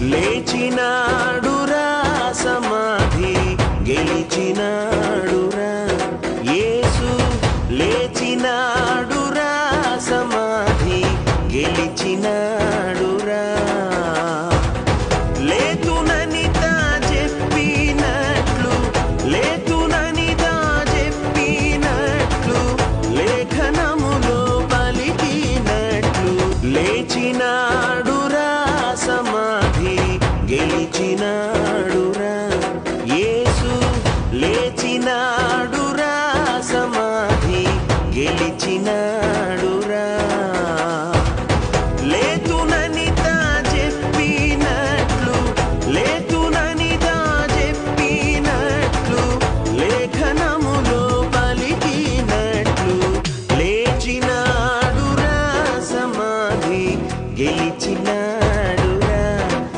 లేచినాడురా సమాధి గెలిచినాడురా యేసు లేచినాడురా సమాధి గెలిచినాడురా లేతునని తా చెప్పినట్లు లేతునని తా చెప్పినట్లు లేఖనములో పలికినట్లు లేచినాడురా సమాధి గెలిచినాడు